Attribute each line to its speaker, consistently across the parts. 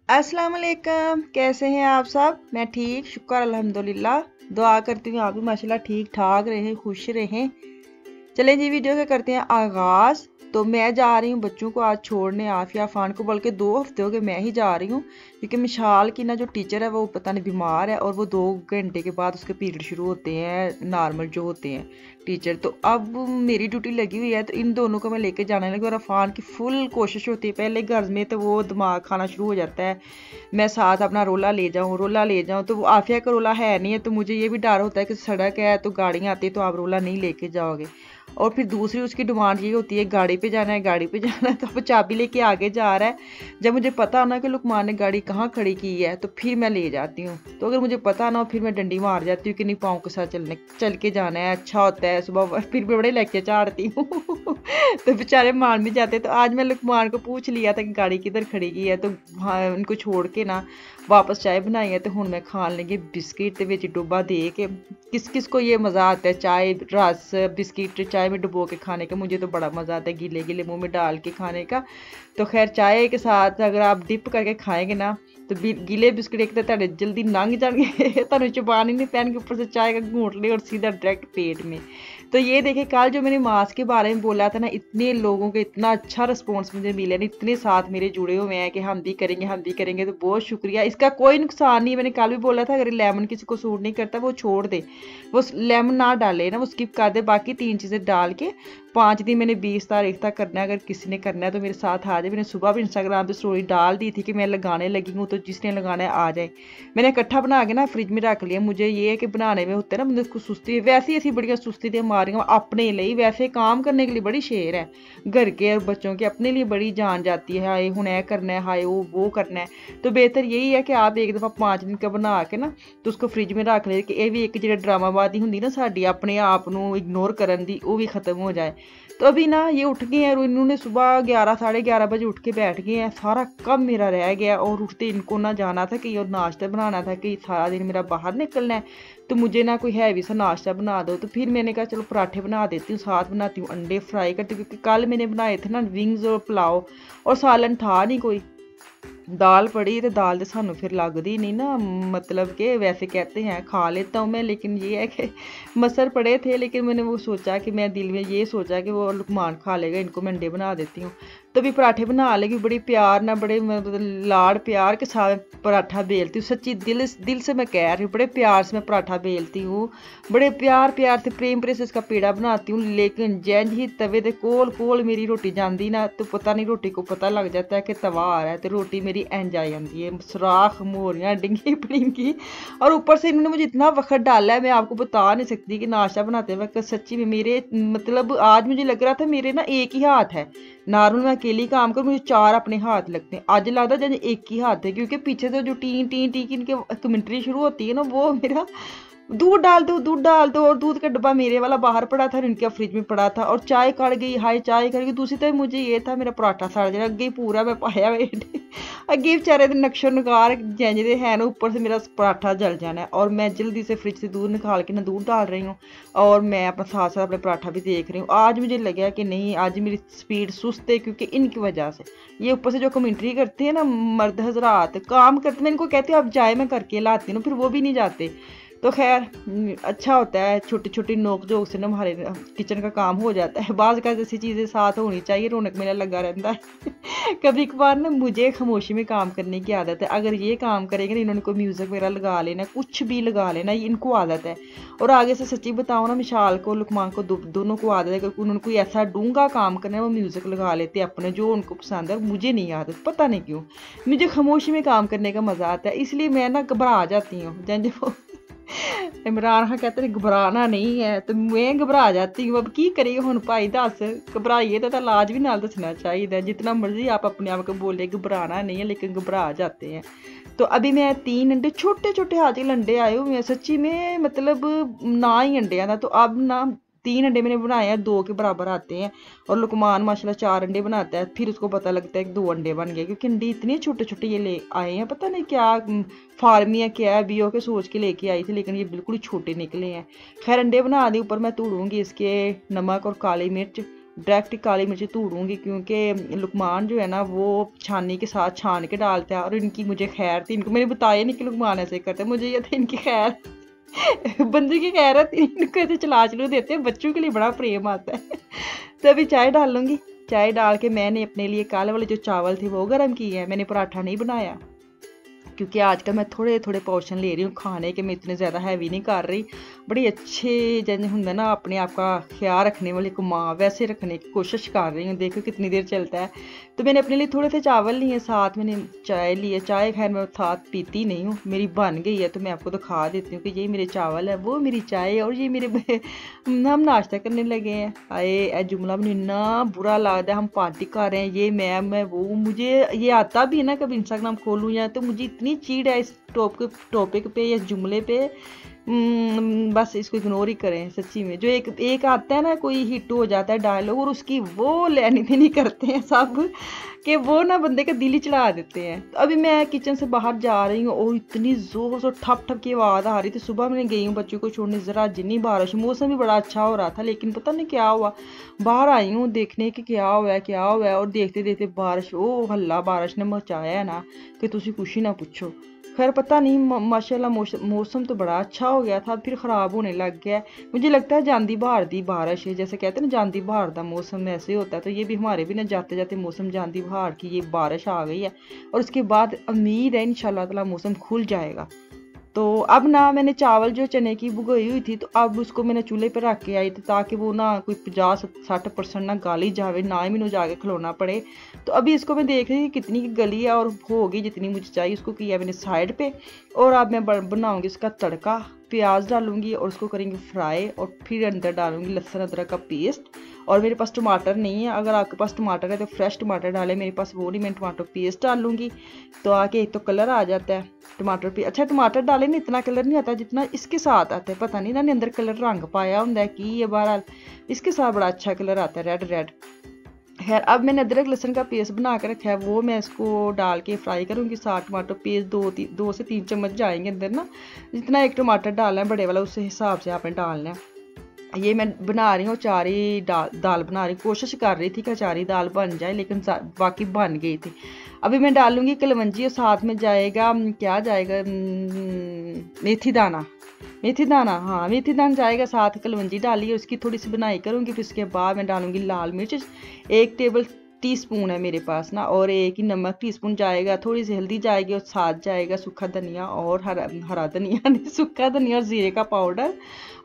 Speaker 1: अस्सलाम वालेकुम, कैसे हैं आप सब। मैं ठीक, शुक्र अल्हम्दुलिल्लाह। दुआ करती हूँ आप भी माशाल्लाह ठीक ठाक रहें, खुश रहें। चलें जी, वीडियो के करते हैं आगाज़। तो मैं जा रही हूँ बच्चों को आज छोड़ने, आफिया फ़ान को, बल्कि 2 हफ्ते हो गए मैं ही जा रही हूँ, क्योंकि मिशाल की ना जो टीचर है वो पता नहीं बीमार है, और वो 2 घंटे के बाद उसके पीरियड शुरू होते हैं नॉर्मल जो होते हैं टीचर। तो अब मेरी ड्यूटी लगी हुई है, तो इन दोनों को मैं लेके जाने लगी, और अफ़ान की फुल कोशिश होती है। पहले घर में तो वो दिमाग खाना शुरू हो जाता है, मैं साथ अपना रोला ले जाऊँ, तो वो आफिया का रोला है नहीं है, तो मुझे ये भी डर होता है कि सड़क है तो गाड़ियाँ आती है तो आप रोला नहीं लेके जाओगे। और फिर दूसरी उसकी डिमांड ये होती है गाड़ी पे जाना है, गाड़ी पे जाना है, तो वो चाबी लेके आगे जा रहा है। जब मुझे पता ना कि लुकमान ने गाड़ी कहाँ खड़ी की है तो फिर मैं ले जाती हूँ। तो अगर मुझे पता ना हो फिर मैं डंडी मार जाती हूँ कि नहीं, पाँव के साथ चल के जाना है, अच्छा होता है सुबह। फिर भी बड़े लेके झाड़ती हूँ तो बेचारे मान भी जाते। तो आज मैं लुकमान को पूछ लिया था कि गाड़ी किधर खड़ी की है, तो हाँ उनको छोड़ के ना वापस चाय बनाई है। तो हूँ मैं खान लगी बिस्किट विच डुब्बा दे के। किस किस को ये मज़ा आता है चाय रस बिस्किट चाय में डुबो के खाने का। मुझे तो बड़ा मज़ा आता है गीले गीले मुंह में डाल के खाने का। तो खैर चाय के साथ अगर आप डिप करके खाएंगे ना, तो गीले बिस्किट एक तो ਤੁਹਾਡੇ जल्दी लंघ जाएंगे, ਤੁਹਾਨੂੰ चबान ही नहीं पैन के ऊपर से चाय का घूंट ले और सीधा डायरेक्ट पेट में। तो ये देखिए कल जो मैंने मास्क के बारे में बोला था ना, इतने लोगों के इतना अच्छा रिस्पॉन्स मुझे मिला ना, इतने साथ मेरे जुड़े हुए हैं कि हम भी करेंगे। तो बहुत शुक्रिया। इसका कोई नुकसान नहीं, मैंने कल भी बोला था अगर लेमन किसी को सूट नहीं करता वो छोड़ दे, वो लेमन ना डाले ना, वो स्किप कर दे, बाकी 3 चीज़ें डाल के 5 दिन मैंने 20 तारीख तक करना है। अगर किसी ने करना है तो मेरे साथ आ जाए। मैंने सुबह भी इंस्टाग्राम पे स्टोरी डाल दी थी कि मैं लगाने लगी हूँ, तो जिसने लगाना है आ जाए। मैंने इकट्ठा बना के ना फ्रिज में रख लिया। मुझे ये है कि बनाने में होता है ना, मुझे कुछ सुस्ती, वैसे ही ऐसी बड़ियाँ सुस्ती थी हमारियाँ अपने लिए, वैसे काम करने के लिए बड़ी शेर है घर के और बच्चों के, अपने लिए बड़ी जान जाती है। हाय हूँ ऐ करना है, हाय वो करना है। तो बेहतर यही है कि आप एक दफ़ा 5 दिन का बना के ना तो उसको फ्रिज में रख ले, कि ये भी एक जो ड्रामाबाजी होंगी ना साड़ी अपने आप नू इग्नोर करन दी, वो भी खत्म हो जाए। तो अभी ना ये उठ गए हैं और इन्होंने सुबह 11 साढ़े 11 बजे उठ के बैठ गए हैं। सारा काम मेरा रह गया, और उठते इनको ना जाना था कि और नाश्ता बनाना था कि सारा दिन मेरा बाहर निकलना है, तो मुझे ना कोई हैवी सा नाश्ता बना दो। तो फिर मैंने कहा चलो पराठे बना देती हूँ, साथ बनाती हूँ अंडे फ्राई करती हूँ, क्योंकि कल मैंने बनाए थे ना विंग्स और पुलाव, और सालन था नहीं कोई, दाल पड़ी। तो दाल तो सानू फिर लगती नहीं ना, मतलब कि वैसे कहते हैं खा लेता हूँ मैं, लेकिन ये है कि मसर पड़े थे। लेकिन मैंने वो सोचा कि मैं दिल में ये सोचा कि वो लुकमान खा लेगा, इनको मैं अंडे बना देती हूँ। तो भी पराठे बना लेगी बड़ी प्यार ना, बड़े मतलब लाड़ प्यार के साथ पराठा बेलती हूँ। सच्ची दिल से मैं कह रही हूँ, बड़े प्यार से मैं पराठा बेलती हूँ, बड़े प्यार से प्रेम से इसका पेड़ा बनाती हूँ। लेकिन जैन ही तवे दे कोल मेरी रोटी जाती ना, तो पता नहीं रोटी को पता लग जाता है कि तवा आ रहा है, तो रोटी मेरी इंज आ जाती है, सुराख मोरियाँ डिंगी पिड़िंगी। और ऊपर से इन्होंने मुझे इतना वक्त डाला है, मैं आपको बता नहीं सकती कि नाश्ता बनाते वक्त सच्ची में मेरे मतलब आज मुझे लग रहा था मेरे ना एक ही हाथ है। नॉर्मल मैं अकेली काम करूँ मुझे 4 अपने हाथ लगते हैं, आज लगता है जैसे एक ही हाथ है, क्योंकि पीछे से जो टी टी टी की इनके कमेंट्री शुरू होती है ना, वो मेरा दूध डाल दो, और दूध का डब्बा मेरे वाला बाहर पड़ा था और इनके फ्रिज में पड़ा था, और चाय कड़ गई, हाय चाय कड़ गई। दूसरी तरफ मुझे ये था मेरा पराठा सड़ जाना, अगे पूरा मैं पाया वेट अगे बेचारे दे नक्शो नगार जैसे है ना, ऊपर से मेरा पराठा जल जाना है। और मैं जल्दी से फ्रिज से दूध निकाल के ना दूध डाल रही हूँ, और मैं अपना साथ साथ अपने पराठा भी देख रही हूँ। आज मुझे लगा कि नहीं, आज मेरी स्पीड सुस्त है, क्योंकि इनकी वजह से ये ऊपर से जो कमेंट्री करते हैं ना मर्द हजरात काम करते, मैं इनको कहती हूँ आप जाए मैं करके लाती हूँ, फिर वो भी नहीं जाते। तो खैर अच्छा होता है, छोटी छोटी नोक झोंक से ना हमारे किचन का काम हो जाता है। बाज़ का ऐसी चीज़ें साथ होनी चाहिए, रौनक मेला लगा रहता है कभी कभार ना मुझे खामोशी में काम करने की आदत है, अगर ये काम करेंगे ना, इन्होंने कोई म्यूज़िक वगैरह लगा लेना, कुछ भी लगा लेना, ये इनको आदत है। और आगे से सच्ची बताओ ना, मिशाल को लुकमान को दोनों को आदत है, क्योंकि उन्होंने कोई ऐसा डूंगा काम करना है वो म्यूज़िक लगा लेते हैं अपने जो उनको पसंद है। मुझे नहीं आदत, पता नहीं क्यों, मुझे खामोशी में काम करने का मज़ा आता है, इसलिए मैं ना घबरा जाती हूँ। जैसे वो इमरान खान कहते हैं घबराना नहीं है, तो मैं घबरा जाती हूँ। अब की करिए हुण भाई दस, घबराइए तो इलाज भी नाल दसना चाहिए, जितना मर्जी आप अपने आप को बोले घबराना नहीं है, लेकिन घबरा जाते हैं। तो अभी मैं 3 अंडे छोटे छोटे हाजिल अंडे आए हुए हैं सच्ची में, मतलब ना ही अंडे था। तो अब ना 3 अंडे मैंने बनाए हैं, 2 के बराबर आते हैं, और लुकमान माशाल्लाह 4 अंडे बनाता है, फिर उसको पता लगता है कि 2 अंडे बन गए, क्योंकि अंडे इतने छोटे छोटे ये ले आए हैं, पता नहीं क्या फार्मिया क्या है, बीओ के सोच के लेके आई थी, लेकिन ये बिल्कुल ही छोटे निकले हैं। खैर अंडे बना दी, ऊपर मैं तोड़ूंगी इसके नमक और काली मिर्च, डायरेक्ट काली मिर्ची तोड़ूंगी, क्योंकि लुकमान जो है ना वो छानी के साथ छान के डालता है। और इनकी मुझे खैर थी, इनको मैंने बताया नहीं कि लुकमान ऐसे करते हैं, मुझे ये था इनकी खैर बंदे की खैर है, इनको ऐसे चला चलू देते हैं, बच्चों के लिए बड़ा प्रेम आता है। तो अभी चाय डाल लूँगी। चाय डाल के मैंने अपने लिए काले वाले जो चावल थे वो गर्म किए हैं, मैंने पराठा नहीं बनाया क्योंकि आजकल मैं थोड़े थोड़े पोर्शन ले रही हूँ खाने के, मैं इतने ज़्यादा हैवी नहीं कर रही। बड़ी अच्छे जैसे होंगे ना अपने आप का ख्याल रखने वाले को माँ, वैसे रखने की कोशिश कर रही हूँ। देखो कितनी देर चलता है। तो मैंने अपने लिए थोड़े से चावल लिए, साथ मैंने चाय लिए। चाय खैर मैं साथ पीती नहीं हूँ, मेरी बन गई है तो मैं आपको दिखा देती हूँ कि ये मेरे चावल है, वो मेरी चाय है और ये मेरे हम नाश्ता करने लगे हैं। आए जुमला मुझे इतना बुरा लगता है, हम पार्टी कर रहे हैं, ये मैं वो, मुझे ये आता भी है ना कभी इंस्टाग्राम खोलूँ या तो मुझे इतनी चीड़ है इस टॉपिक पे या जुमले पे। बस इसको इग्नोर ही करें सच्ची में। जो एक आता है ना कोई हिट हो जाता है डायलॉग और उसकी वो लेनी देनी करते हैं सब कि वो ना बंदे का दिल ही चढ़ा देते हैं। तो अभी मैं किचन से बाहर जा रही हूँ और इतनी जोर से ठप ठप की आवाज़ आ रही थी। सुबह मैंने गई हूँ बच्चों को छोड़ने, ज़रा जितनी बारिश, मौसम भी बड़ा अच्छा हो रहा था लेकिन पता नहीं क्या हुआ। बाहर आई हूँ देखने कि क्या हुआ है और देखते देखते बारिश, ओ हल्ला बारिश ने मचाया है ना कि तुसी कुछ ही ना पूछो। खैर पता नहीं, माशाल्लाह मौसम तो बड़ा अच्छा हो गया था, फिर ख़राब होने लग गया। मुझे लगता है जांदी बहार दी बारिश है, जैसे कहते हैं ना जांदी बहार का मौसम ऐसे होता है। तो ये भी हमारे भी ना जाते जाते मौसम जांदी बहार की ये बारिश आ गई है और उसके बाद उम्मीद है इंशाल्लाह ताला मौसम खुल जाएगा। तो अब ना मैंने चावल जो चने की भुगोई हुई थी तो अब उसको मैंने चूल्हे पर रख के आई थी ताकि वो ना कोई 50-60% ना गाली जावे, ना ही मैंने जाके खिलौना पड़े। तो अभी इसको मैं देख रही थी कितनी गली है और होगी जितनी मुझे चाहिए उसको किया मैंने साइड पे। और अब मैं बनाऊंगी इसका तड़का, प्याज डालूंगी और उसको करेंगे फ्राई और फिर अंदर डालूंगी लहसुन अदरक का पेस्ट। और मेरे पास टमाटर नहीं है, अगर आपके पास टमाटर है तो फ्रेश टमाटर डालें, मेरे पास वो नहीं, मैं टमाटर पेस्ट डाल लूँगी। तो आके एक तो कलर आ जाता है टमाटर पे। अच्छा टमाटर डालें ना इतना कलर नहीं आता जितना इसके साथ आता है, पता नहीं ना अंदर कलर रंग पाया होंगे कि ये बहरहाल इसके साथ बड़ा अच्छा कलर आता है रेड। खैर अब मैंने अदरक लहसुन का पेस्ट बना कर रखा है, वो मैं इसको डाल के फ्राई करूँगी। साथ टमाटर पेस्ट 2 से 3 चम्मच जाएंगे अंदर ना, जितना एक टमाटर डालना है बड़े वाला उस हिसाब से आपने डालना है। ये मैं बना रही हूँ अचारी दाल बना रही हूँ, कोशिश कर रही थी कि अचारी दाल बन जाए लेकिन बाकी बन गई थी। अभी मैं डालूंगी कलवंजी और साथ में जाएगा क्या जाएगा मेथी दाना हाँ मेथी दाना जाएगा, साथ कलवंजी डाली और उसकी थोड़ी सी बनाई करूँगी। फिर उसके बाद मैं डालूंगी लाल मिर्च 1 टेबल टीस्पून है मेरे पास ना, और 1 ही नमक टीस्पून जाएगा, थोड़ी सी हल्दी जाएगी और साथ जाएगा सूखा धनिया और हरा धनिया नहीं सूखा धनिया और जीरे का पाउडर।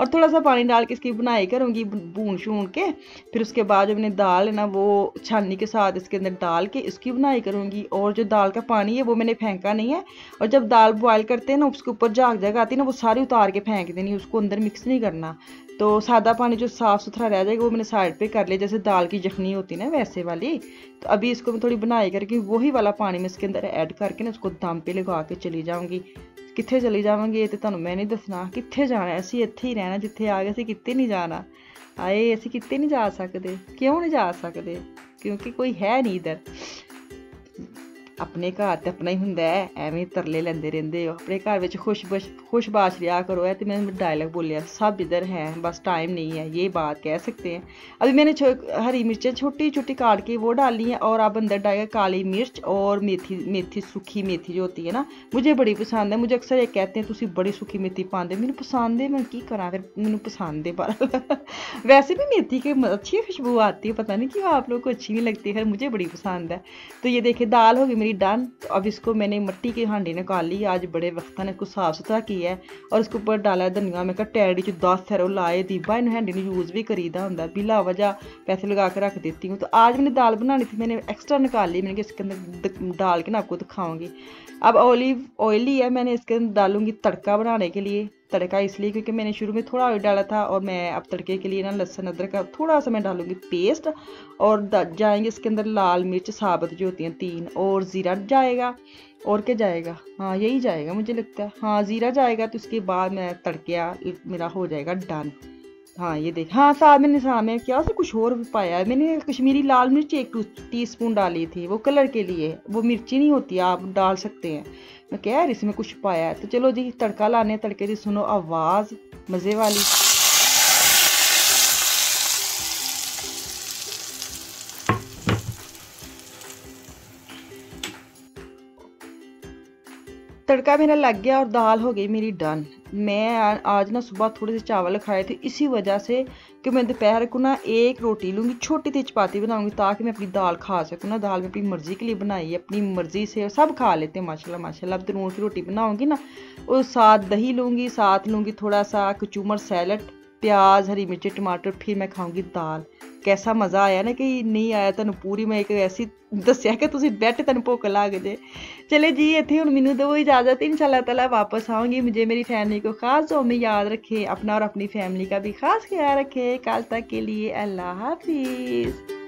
Speaker 1: और थोड़ा सा पानी डाल के इसकी बुनाई करूँगी भून शून के। फिर उसके बाद जो मैंने दाल है ना वो छाननी के साथ इसके अंदर डाल के इसकी बुनाई करूँगी। और जो दाल का पानी है वो मैंने फेंका नहीं है, और जब दाल बॉयल करते हैं ना उसके ऊपर झाग आती है ना वो सारी उतार के फेंक देनी, उसको अंदर मिक्स नहीं करना। तो सादा पानी जो साफ़ सुथरा रह जाएगा वो मैंने साइड पे कर लिया, जैसे दाल की यखनी होती है ना वैसे वाली। तो अभी इसको मैं थोड़ी बनाई करके वही वाला पानी मैं इसके अंदर ऐड करके ना उसको दम पे लगा के चली जाऊँगी। कित्थे चली जावांगी ये तो तुहानू मैं नहीं दसना, कित्थे जाना, असीं इत्थे ही रहना जित्थे आ गए, असीं कित्ते नहीं जाना। आए असीं कित्ते नहीं जा सकते, क्यों नहीं जा सकते, क्योंकि कोई है नहीं इधर। अपने घर तो अपना ही हुंदा है, एवें तरले लेंदे रहिंदे हो, अपने घर विच खुशबाश रहा करो। है तो मैंने डायलॉग बोलिया, सब इधर हैं बस टाइम नहीं है, ये बात कह सकते हैं। अभी मैंने हरी मिर्चें छोटी छोटी काट के वो डाली हैं और अब अंदर डालेगा काली मिर्च और मेथी सूखी मेथी जो होती है ना मुझे बड़ी पसंद है। मुझे अक्सर ये कहते हैं तुसी बड़ी सूखी मेथी पाते, मैंने पसंद है, मैं की करा फिर मैंने पसंद है पर वैसे भी मेथी की अच्छी खुशबू आती है, पता नहीं क्यों आप लोग को अच्छी नहीं लगती है, मुझे बड़ी पसंद है। तो ये देखिए दाल होगी मेरी डन। तो अब इसको मैंने मिट्टी की हांडी निकाल ली, आज बड़े वक्त ने इसको साफ सुथरा किया है और इसके ऊपर डाला धनिया। मैं टैडी च 10 है लाए दी बा, इन हांडी ने यूज़ भी करीदा होंगे, बिला वजह पैसे लगा के रख देती हूँ। तो आज मैंने दाल बनानी थी, मैंने एक्स्ट्रा निकाल ली, मैंने इसके अंदर डाल के ना आपको दिखाऊंगी। अब ऑलिव ऑयल ही है, मैंने इसके अंदर डालूंगी तड़का बनाने के लिए। तड़का इसलिए क्योंकि मैंने शुरू में थोड़ा ऑयल डाला था और मैं अब तड़के के लिए ना लहसुन अदरक का थोड़ा सा मैं डालूंगी पेस्ट और जाएंगे इसके अंदर लाल मिर्च साबुत जो होती हैं 3 और ज़ीरा जाएगा। और क्या जाएगा, हाँ यही जाएगा मुझे लगता है, हाँ ज़ीरा जाएगा। तो उसके बाद मैं तड़किया मेरा हो जाएगा डन। हाँ ये देख, हाँ साथ में क्या से कुछ और भी पाया है, मैंने कश्मीरी लाल मिर्च 1 टीस्पून डाली थी, वो कलर के लिए, वो मिर्ची नहीं होती आप डाल सकते हैं, मैं कह रही इसमें कुछ पाया है। तो चलो जी तड़का लाने, तड़के की सुनो आवाज़ मज़े वाली। तड़का मेरा लग गया और दाल हो गई मेरी डन। मैं आज ना सुबह थोड़े से चावल खाए थे, इसी वजह से कि मैं दोपहर को ना एक रोटी लूँगी, छोटी सी चपाती बनाऊँगी ताकि मैं अपनी दाल खा सकूँ ना। दाल में अपनी मर्ज़ी के लिए बनाई है, अपनी मर्ज़ी से सब खा लेते हैं माशाल्लाह माशाल्लाह। अब तंदूर की रोटी बनाऊँगी ना, और साथ दही लूँगी, साथ लूँगी थोड़ा सा कचूमर सैलड, प्याज, हरी मिर्ची, टमाटर, फिर मैं खाऊँगी दाल। कैसा मज़ा आया ना कि नहीं आया तुहानू पूरी मैं एक ऐसी दस्सिया कि तुसीं बैठ तुहानू भुख लग जे। चले जी इत्थे हुण मैनू दो इजाज़त, इंशाअल्लाह ताला वापस आऊँगी। मुझे मेरी फैमिली को ख़ास दुआ में याद रखें, अपना और अपनी फैमिली का भी ख़ास ख्याल रखें। कल तक के लिए अल्लाह हाफ़िज़।